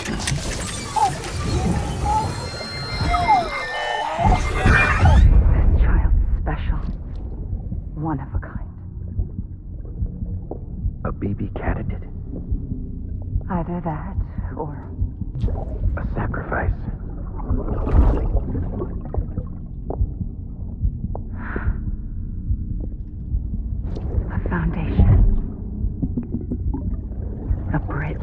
This child's special. One of a kind. A baby candidate? Either that, or A sacrifice? a foundation. A bridge.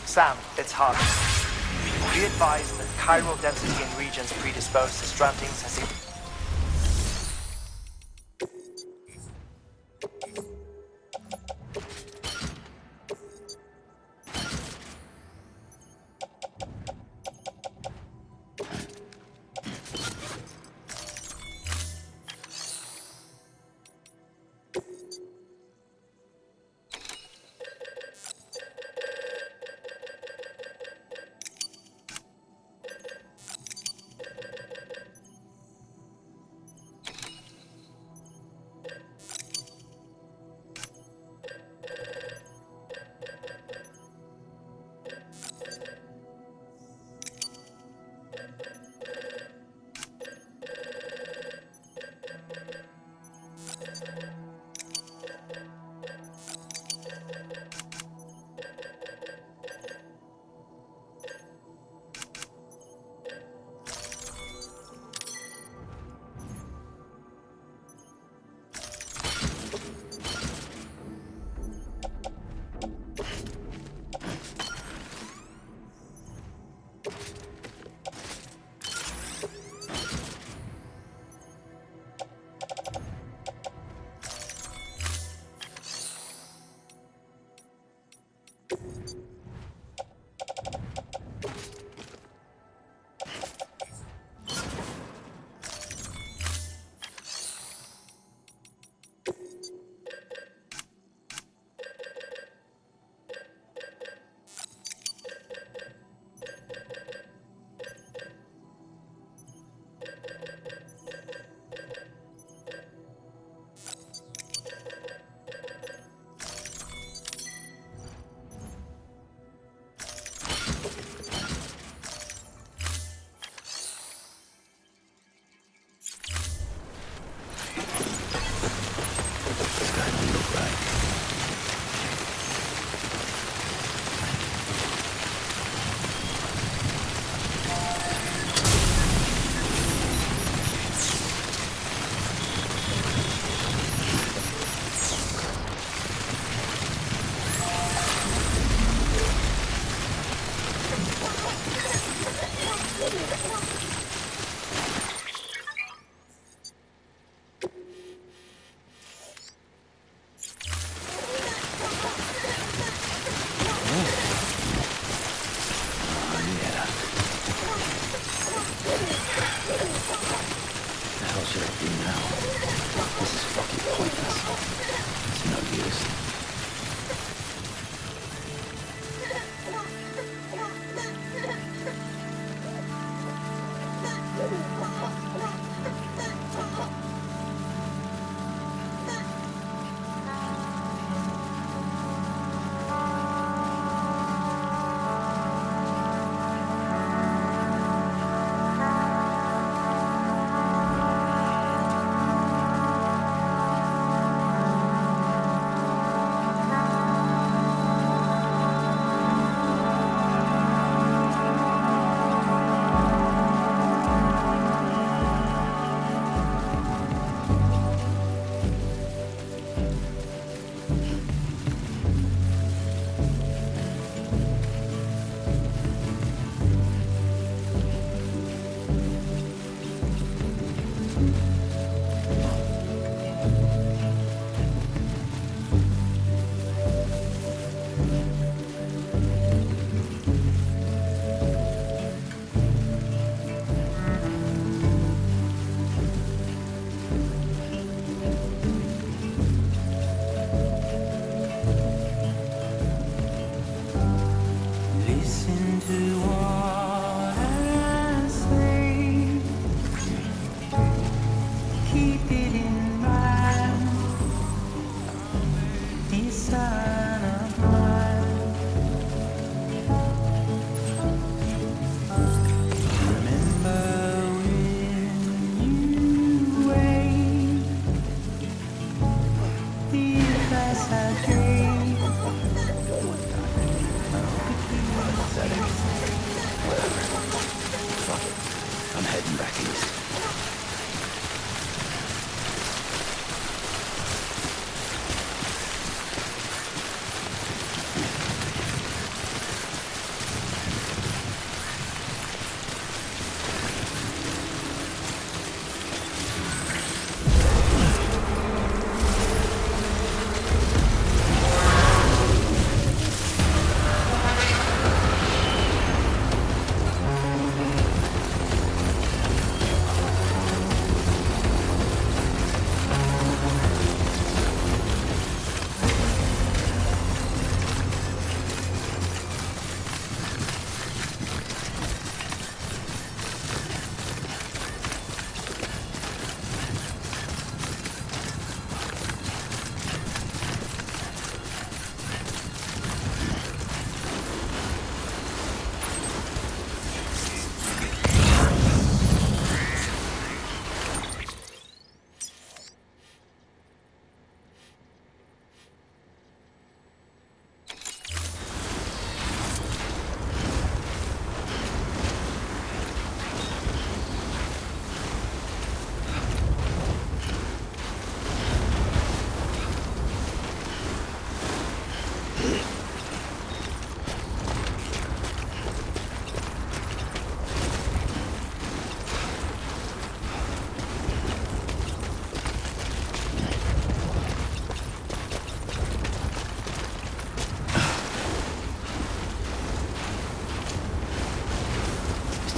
Sam, it's Hart. Be advised that chiral density in regions predisposed to strandings has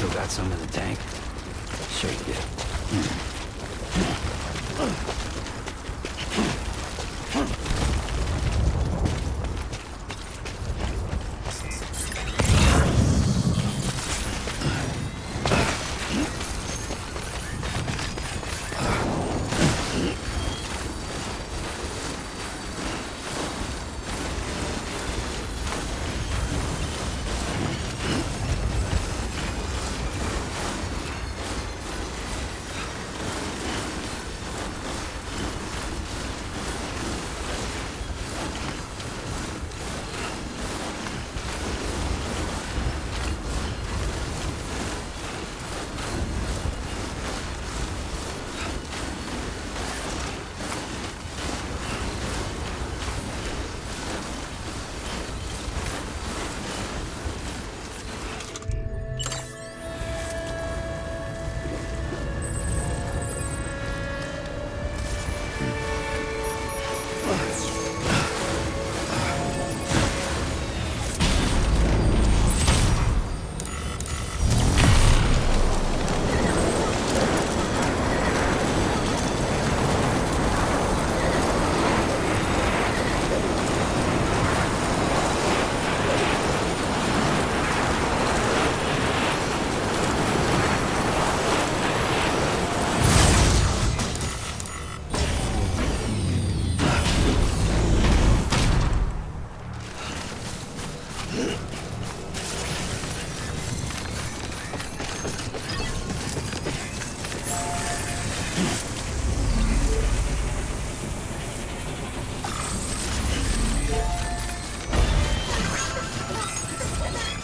Still got some in the tank? Sure you do.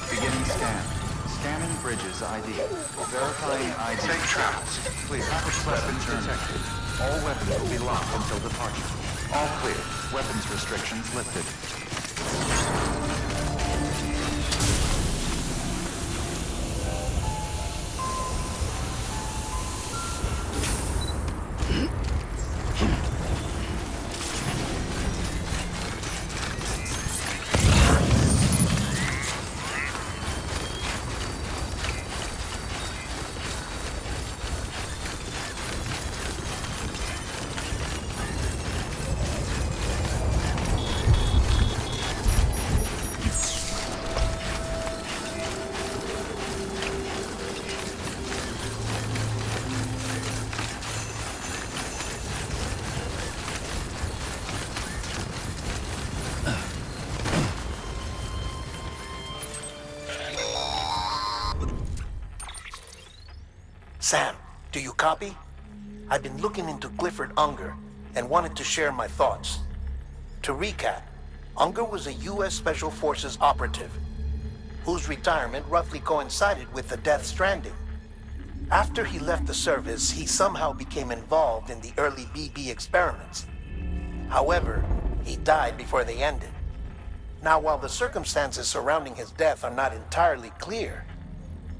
Beginning scan. Scanning bridges ID. Verifying ID. Safe travels. Please, weapons detected. All weapons will be locked until departure. All clear. Weapons restrictions lifted. Sam, do you copy? I've been looking into Clifford Unger and wanted to share my thoughts. To recap, Unger was a U.S. Special Forces operative whose retirement roughly coincided with the Death Stranding. After he left the service, he somehow became involved in the early BB experiments. However, he died before they ended. Now, while the circumstances surrounding his death are not entirely clear,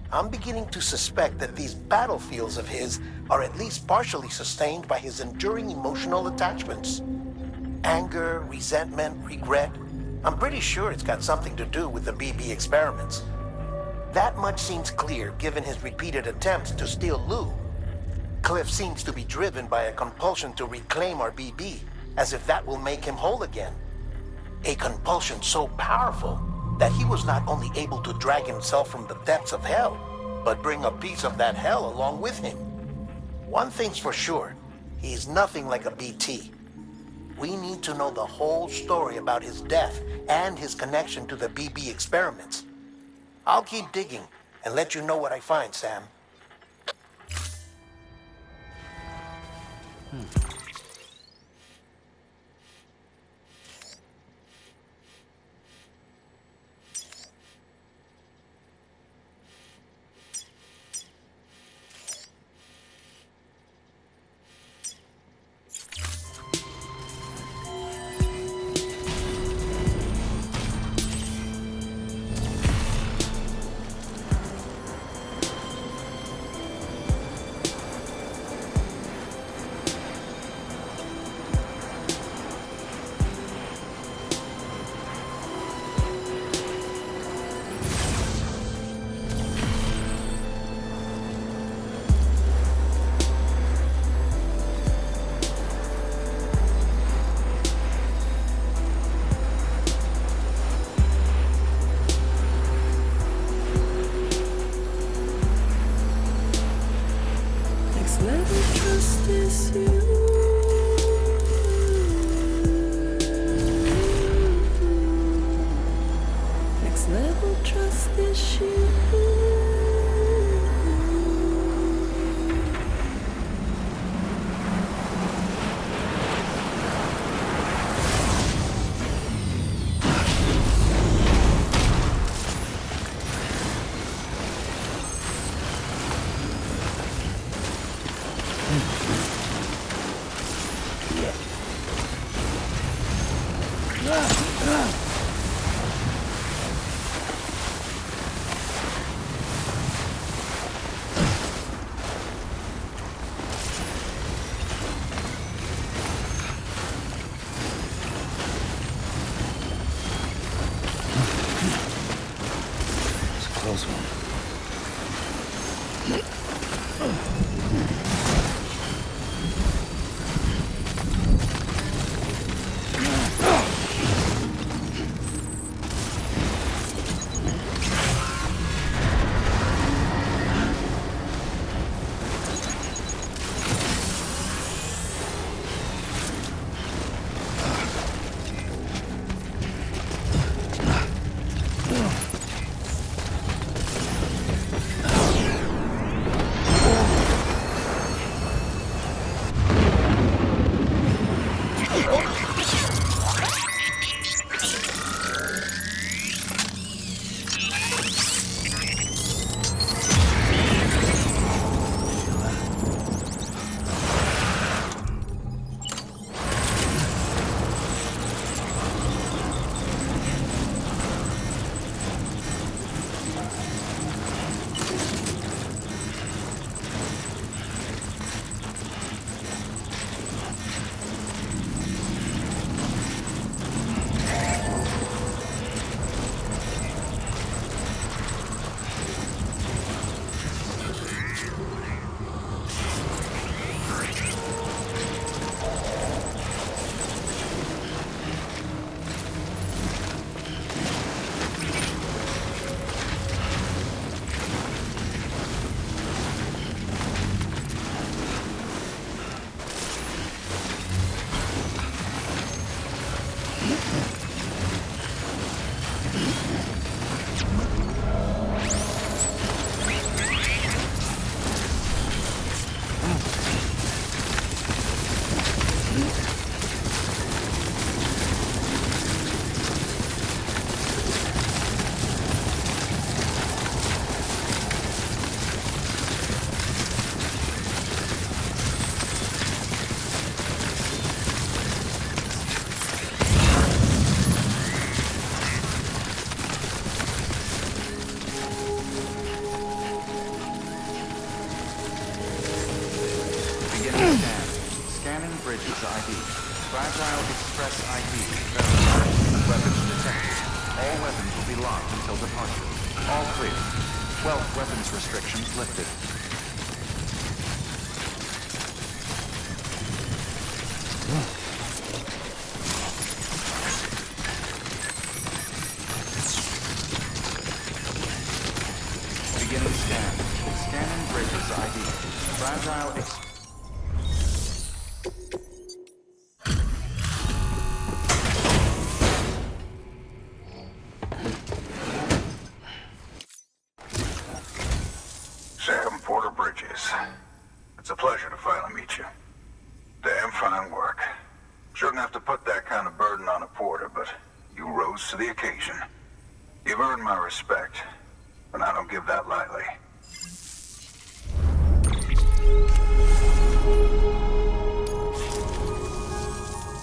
I'm beginning to suspect that these battlefields of his are at least partially sustained by his enduring emotional attachments. Anger, resentment, regret. I'm pretty sure it's got something to do with the BB experiments. That much seems clear given his repeated attempts to steal Lou. Cliff seems to be driven by a compulsion to reclaim our BB, as if that will make him whole again. A compulsion so powerful that he was not only able to drag himself from the depths of hell, but bring a piece of that hell along with him. One thing's for sure, he's nothing like a BT. We need to know the whole story about his death and his connection to the BB experiments. I'll keep digging and let you know what I find, Sam. Next level trust is you. Next level trust is you. Close one. Bridges ID. Fragile Express ID verified. Weapons detected. All weapons will be locked until departure. All clear. 12 weapons restrictions lifted. Beginning scan. Scanning Bridges ID. Fragile Express. It's a pleasure to finally meet you. Damn fine work. Shouldn't have to put that kind of burden on a porter, but you rose to the occasion. You've earned my respect, and I don't give that lightly.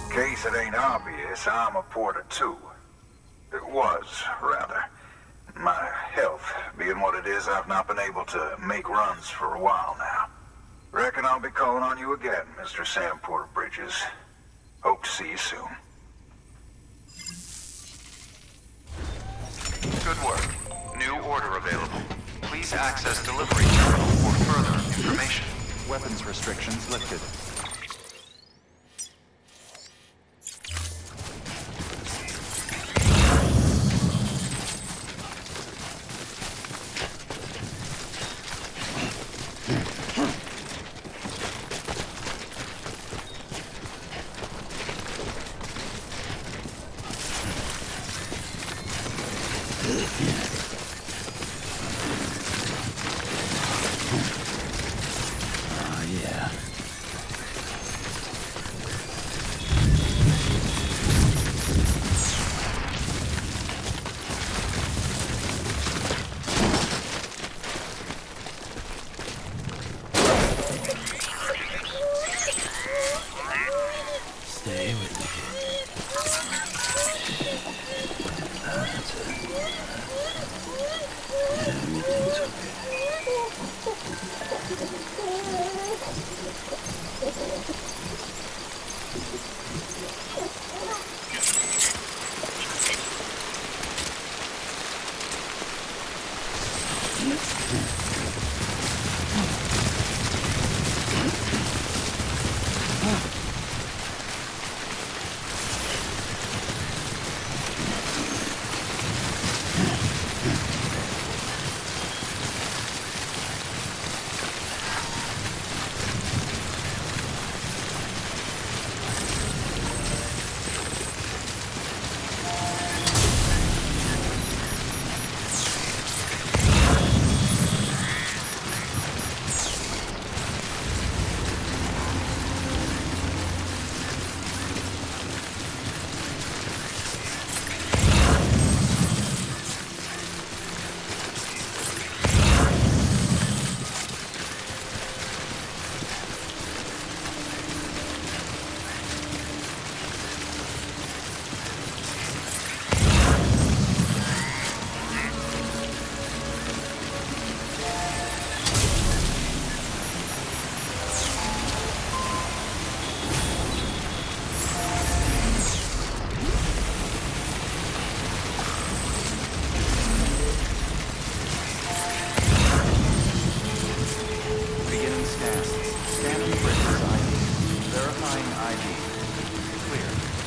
In case it ain't obvious, I'm a porter too. It was, rather. My health being what it is, I've not been able to make runs for a while now. Reckon I'll be calling on you again, Mr. Sam Porter Bridges. Hope to see you soon. Good work. New order available. Please access delivery terminal for further information. Weapons restrictions lifted.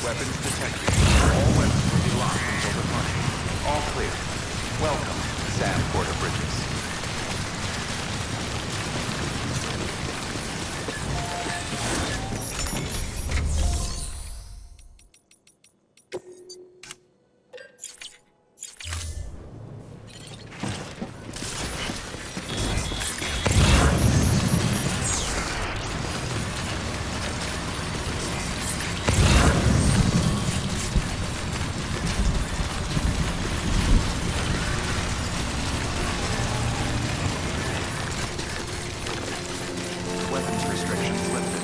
Weapons detected. All weapons will be locked until departure. All clear. Welcome, Sam Porter Bridges. Weapons restrictions lifted.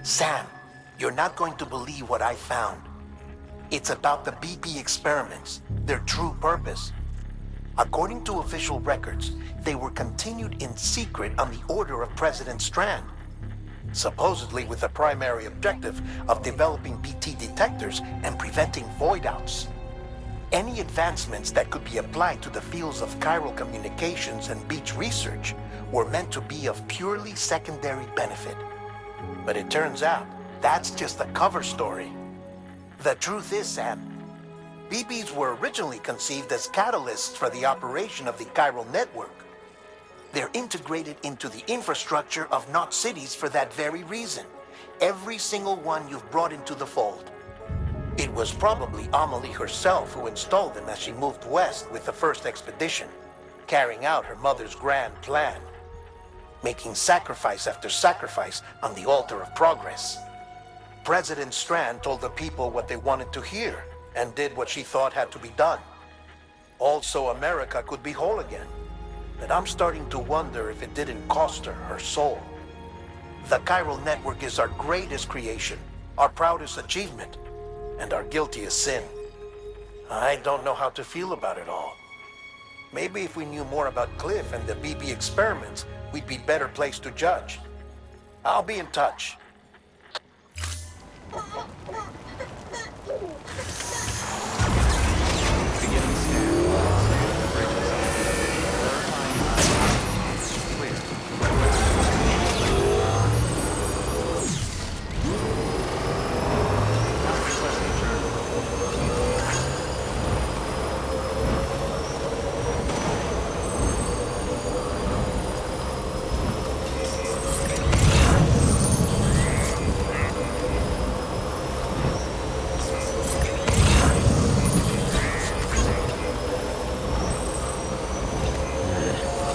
Sam, you're not going to believe what I found. It's about the BP experiments, their true purpose. According to official records, they were continued in secret on the order of President Strand, supposedly with the primary objective of developing BT detectors and preventing void-outs. Any advancements that could be applied to the fields of chiral communications and beach research were meant to be of purely secondary benefit. But it turns out, that's just a cover story. The truth is, Sam, BBs were originally conceived as catalysts for the operation of the chiral network. They're integrated into the infrastructure of Knot cities for that very reason. Every single one you've brought into the fold. It was probably Amelie herself who installed them as she moved west with the first expedition, carrying out her mother's grand plan, making sacrifice after sacrifice on the altar of progress. President Strand told the people what they wanted to hear and did what she thought had to be done. Also, America could be whole again. But I'm starting to wonder if it didn't cost her her soul. The chiral network is our greatest creation, our proudest achievement, and our guiltiest sin. I don't know how to feel about it all. Maybe if we knew more about Cliff and the BB experiments, we'd be better placed to judge. I'll be in touch. Beginning scan. Scanning bridges ID. Verifying ID. Clear. Now requesting journal.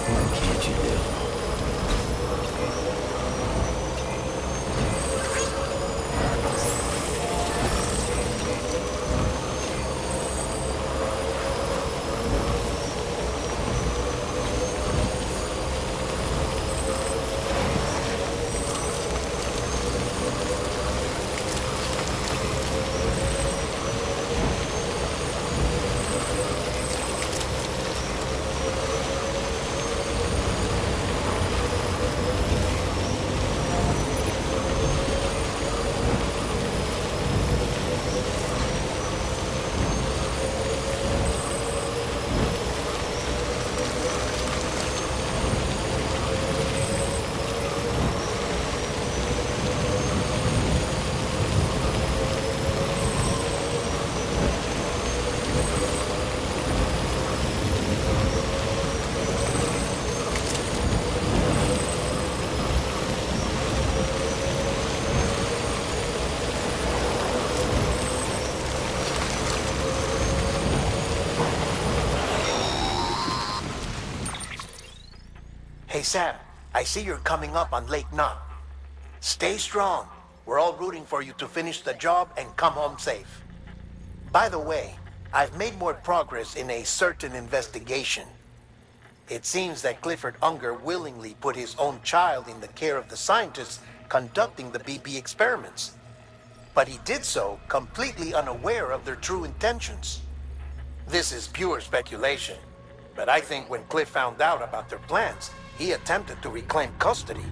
What can't you do? Hey Sam, I see you're coming up on Lake Knot. Stay strong. We're all rooting for you to finish the job and come home safe. By the way, I've made more progress in a certain investigation. It seems that Clifford Unger willingly put his own child in the care of the scientists conducting the BP experiments. But he did so completely unaware of their true intentions. This is pure speculation, but I think when Cliff found out about their plans, he attempted to reclaim custody.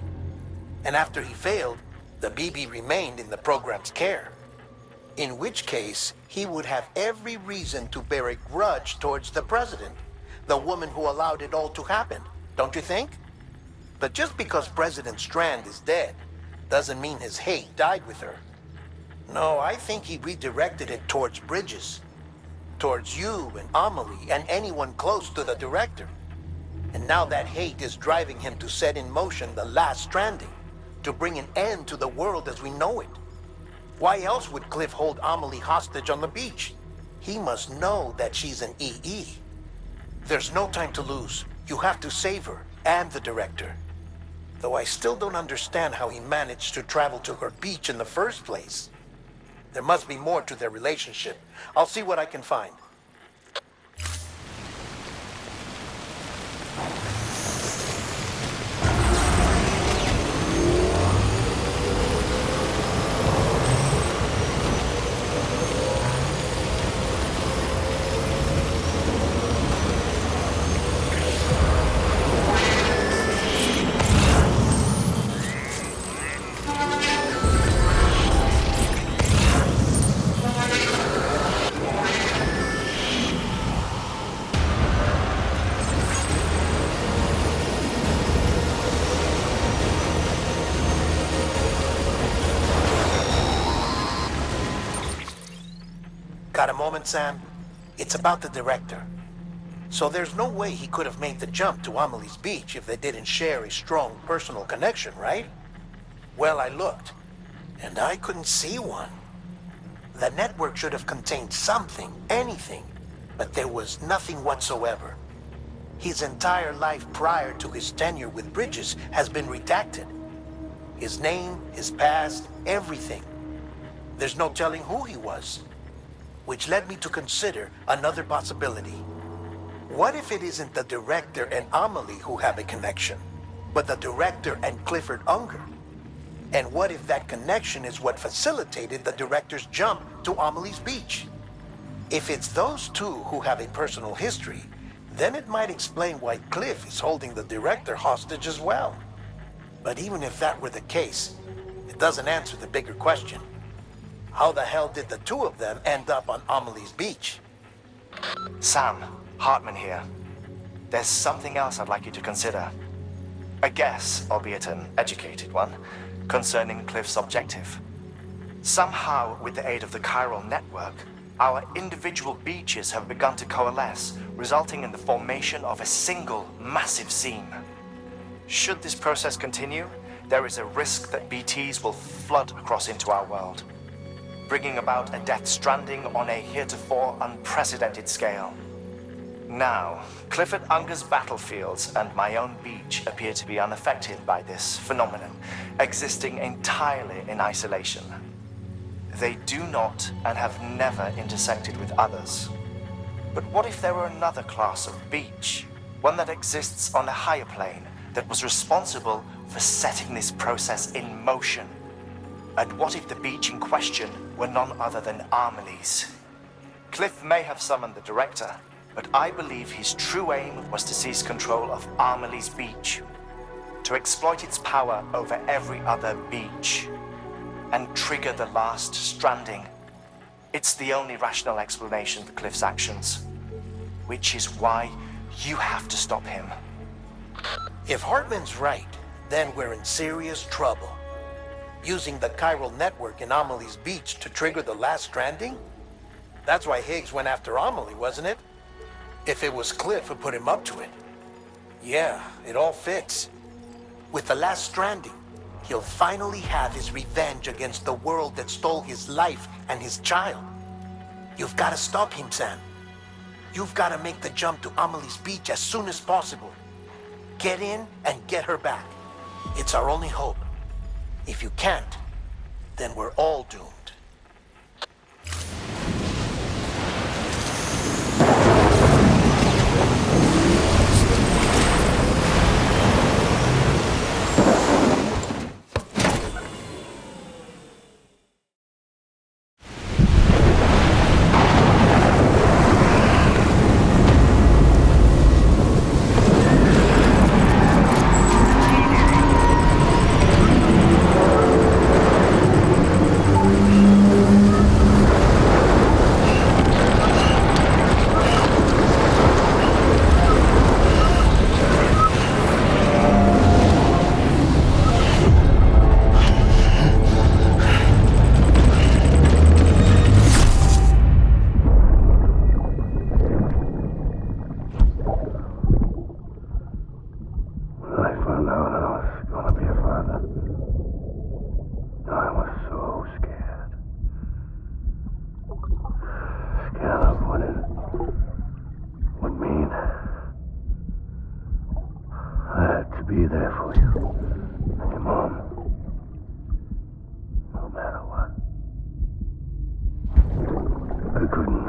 And after he failed, the BB remained in the program's care. In which case, he would have every reason to bear a grudge towards the president, the woman who allowed it all to happen, don't you think? But just because President Strand is dead, doesn't mean his hate died with her. No, I think he redirected it towards Bridges, towards you and Amelie and anyone close to the director. And now that hate is driving him to set in motion the last stranding, to bring an end to the world as we know it. Why else would Cliff hold Amelie hostage on the beach? He must know that she's an EE. There's no time to lose. You have to save her and the director. Though I still don't understand how he managed to travel to her beach in the first place. There must be more to their relationship. I'll see what I can find. Got a moment, Sam? It's about the director. So there's no way he could have made the jump to Amelie's Beach if they didn't share a strong personal connection, right? Well, I looked, and I couldn't see one. The network should have contained something, anything, but there was nothing whatsoever. His entire life prior to his tenure with Bridges has been redacted. His name, his past, everything. There's no telling who he was. Which led me to consider another possibility. What if it isn't the director and Amelie who have a connection, but the director and Clifford Unger? And what if that connection is what facilitated the director's jump to Amelie's Beach? If it's those two who have a personal history, then it might explain why Cliff is holding the director hostage as well. But even if that were the case, it doesn't answer the bigger question. How the hell did the two of them end up on Amelie's Beach? Sam, Hartman here. There's something else I'd like you to consider. A guess, albeit an educated one, concerning Cliff's objective. Somehow, with the aid of the chiral network, our individual beaches have begun to coalesce, resulting in the formation of a single massive seam. Should this process continue, there is a risk that BTs will flood across into our world, bringing about a death stranding on a heretofore unprecedented scale. Now, Clifford Unger's battlefields and my own beach appear to be unaffected by this phenomenon, existing entirely in isolation. They do not and have never intersected with others. But what if there were another class of beach, one that exists on a higher plane, that was responsible for setting this process in motion? And what if the beach in question were none other than Amelie's? Cliff may have summoned the director, but I believe his true aim was to seize control of Amelie's Beach, to exploit its power over every other beach, and trigger the last stranding. It's the only rational explanation for Cliff's actions, which is why you have to stop him. If Hartman's right, then we're in serious trouble. Using the chiral network in Amelie's Beach to trigger the last stranding? That's why Higgs went after Amelie, wasn't it? If it was Cliff who put him up to it. Yeah, it all fits. With the last stranding, he'll finally have his revenge against the world that stole his life and his child. You've got to stop him, Sam. You've got to make the jump to Amelie's Beach as soon as possible. Get in and get her back. It's our only hope. If you can't, then we're all doomed. Be there for you and your mom, no matter what. I couldn't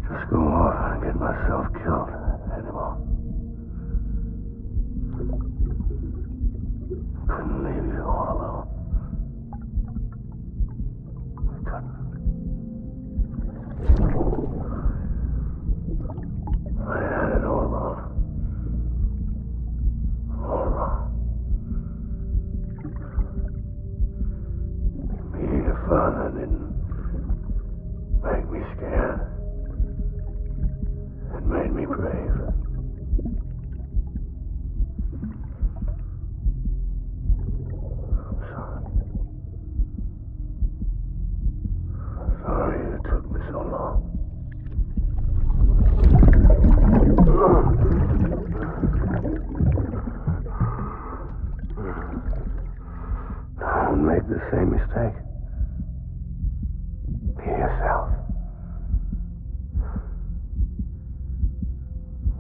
just go off and get myself killed anymore. Couldn't leave you all alone. I couldn't. I had it all wrong. Being a father didn't make me scared. It made me brave. I'm sorry. I'm sorry it took me so long. sake. Be yourself.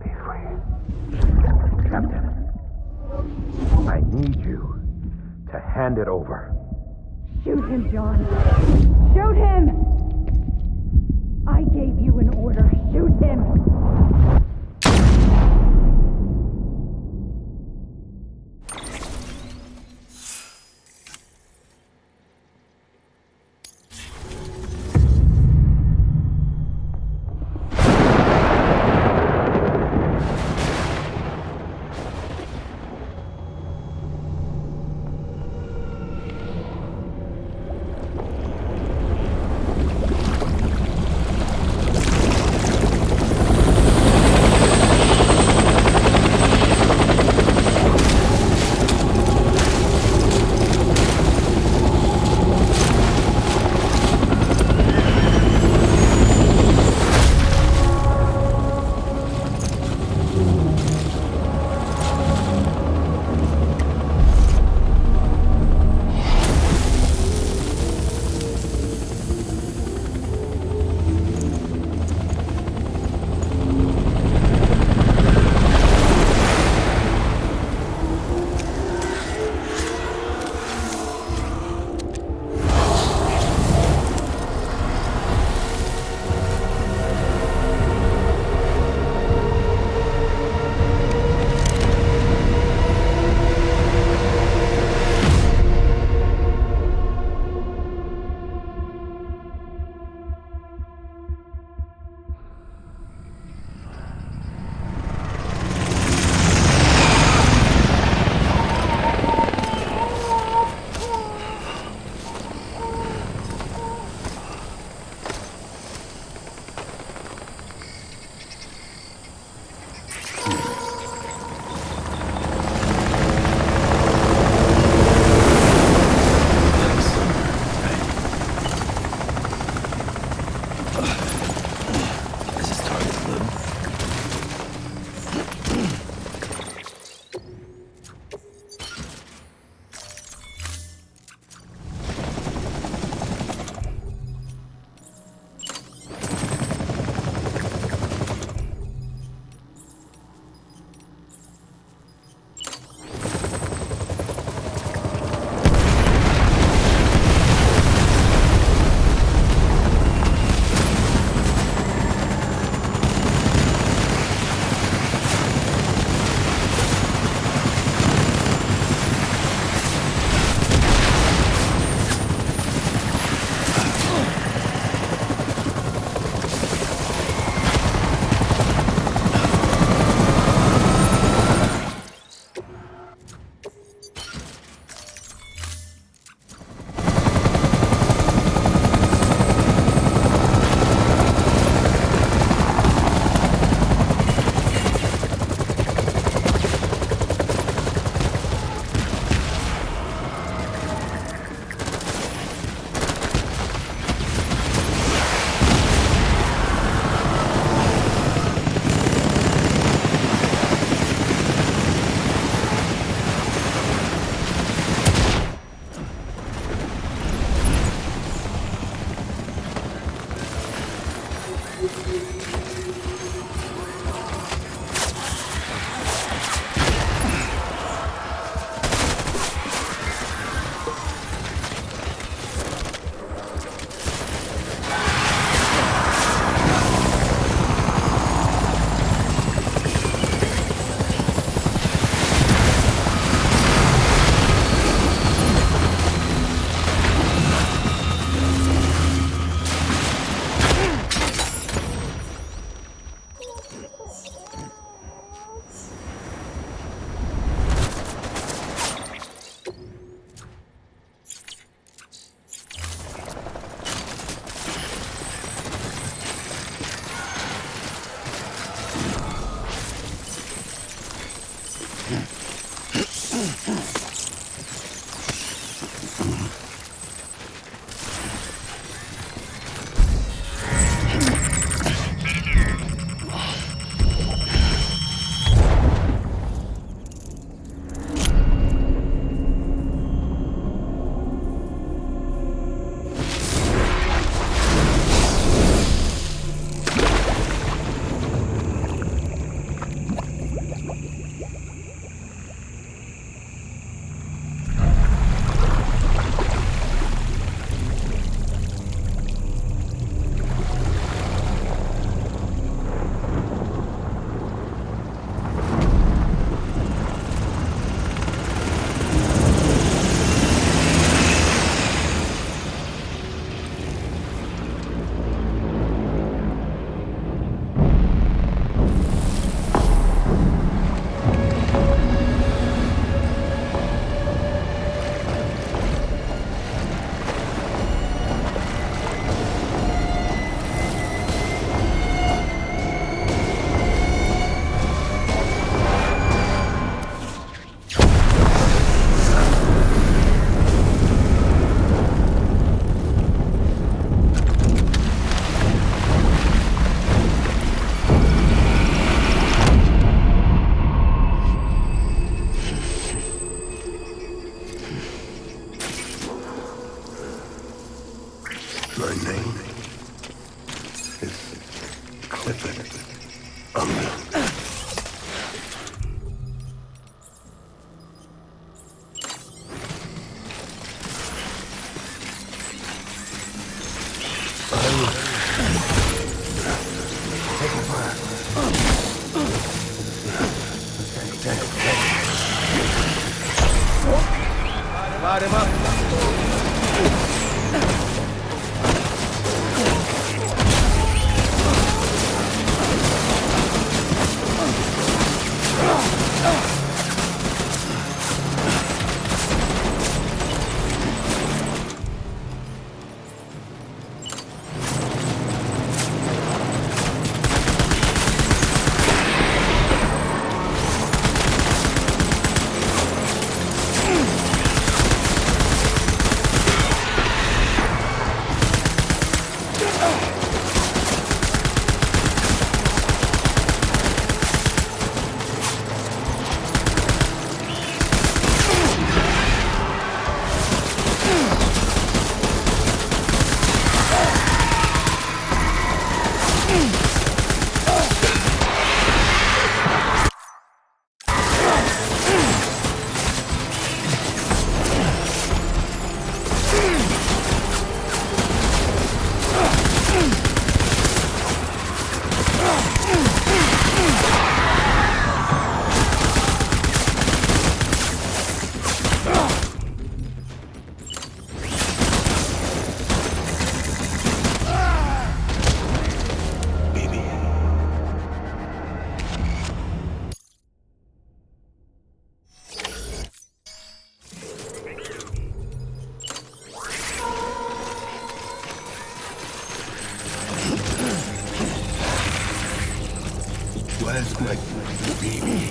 Be free. Captain, I need you to hand it over. Shoot him, John. Shoot him! I gave you an order. Shoot him! My name is Clifford Unger. Light him up. Where's my baby?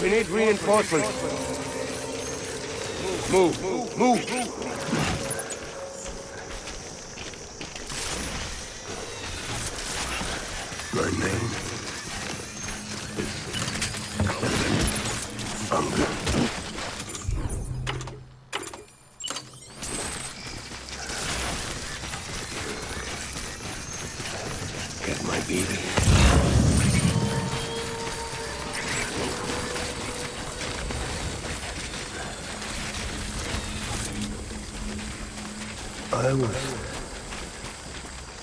We need reinforcements. Move. My name is Unger. Get my baby. I was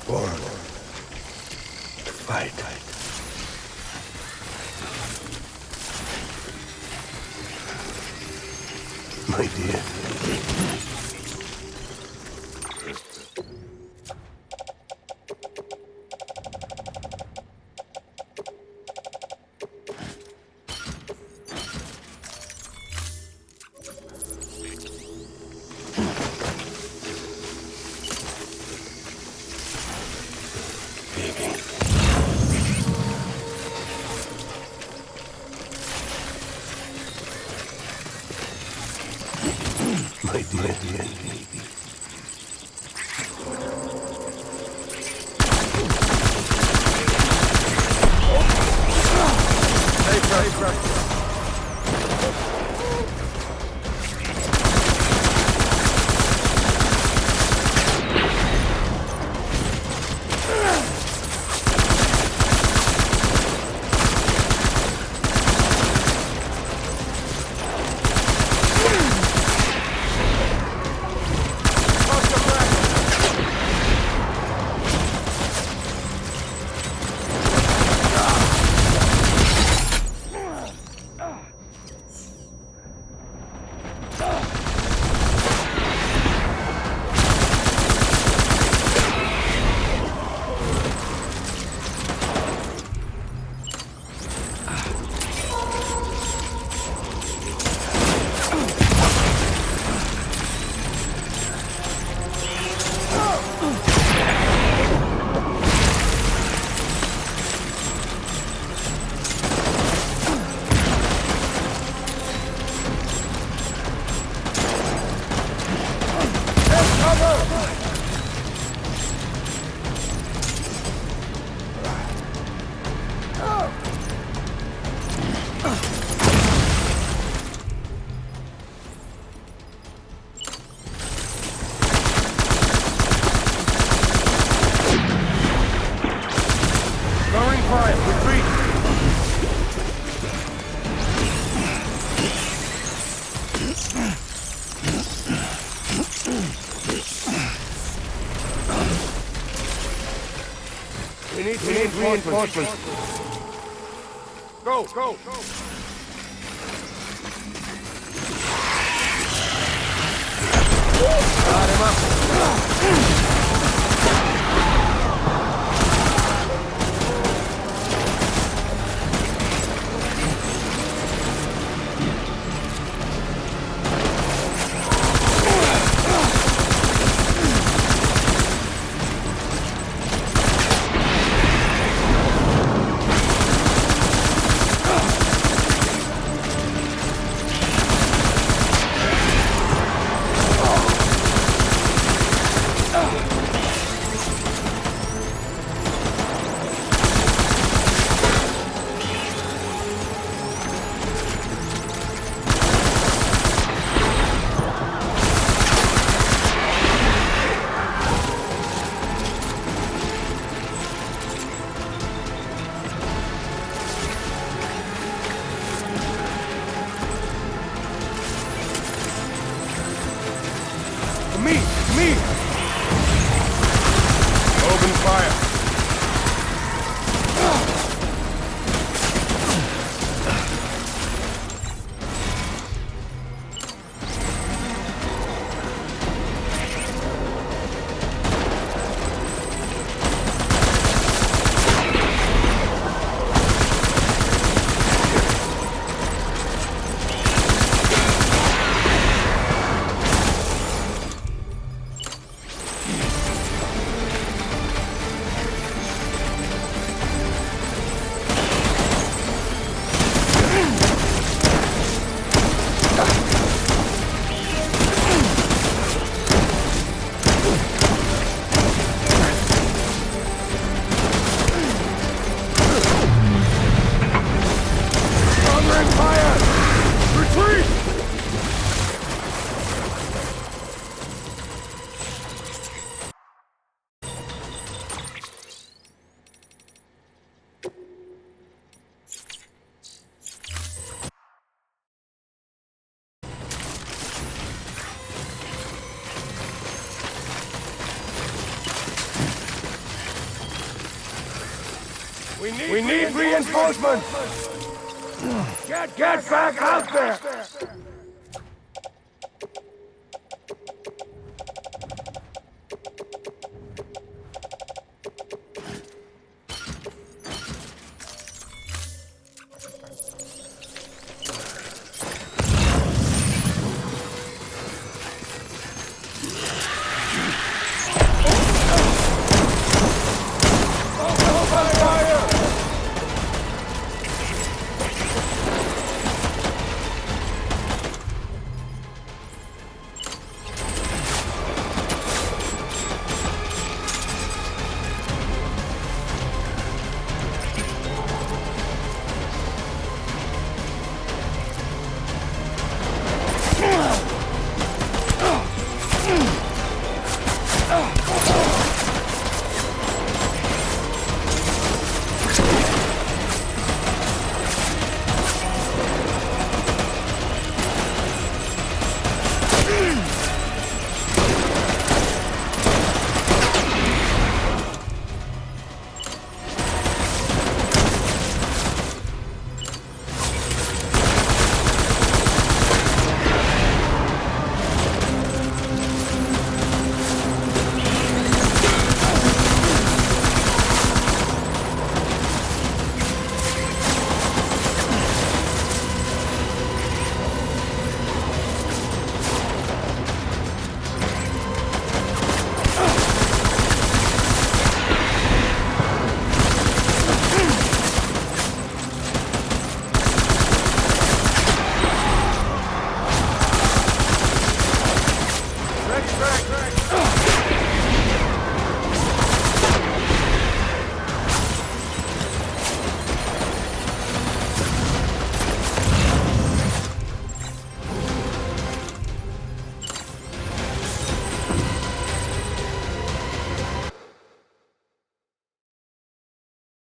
born to fight. My dear. My dear baby. We need reinforcements. Go! Got him up. We need reinforcements! Get back out there!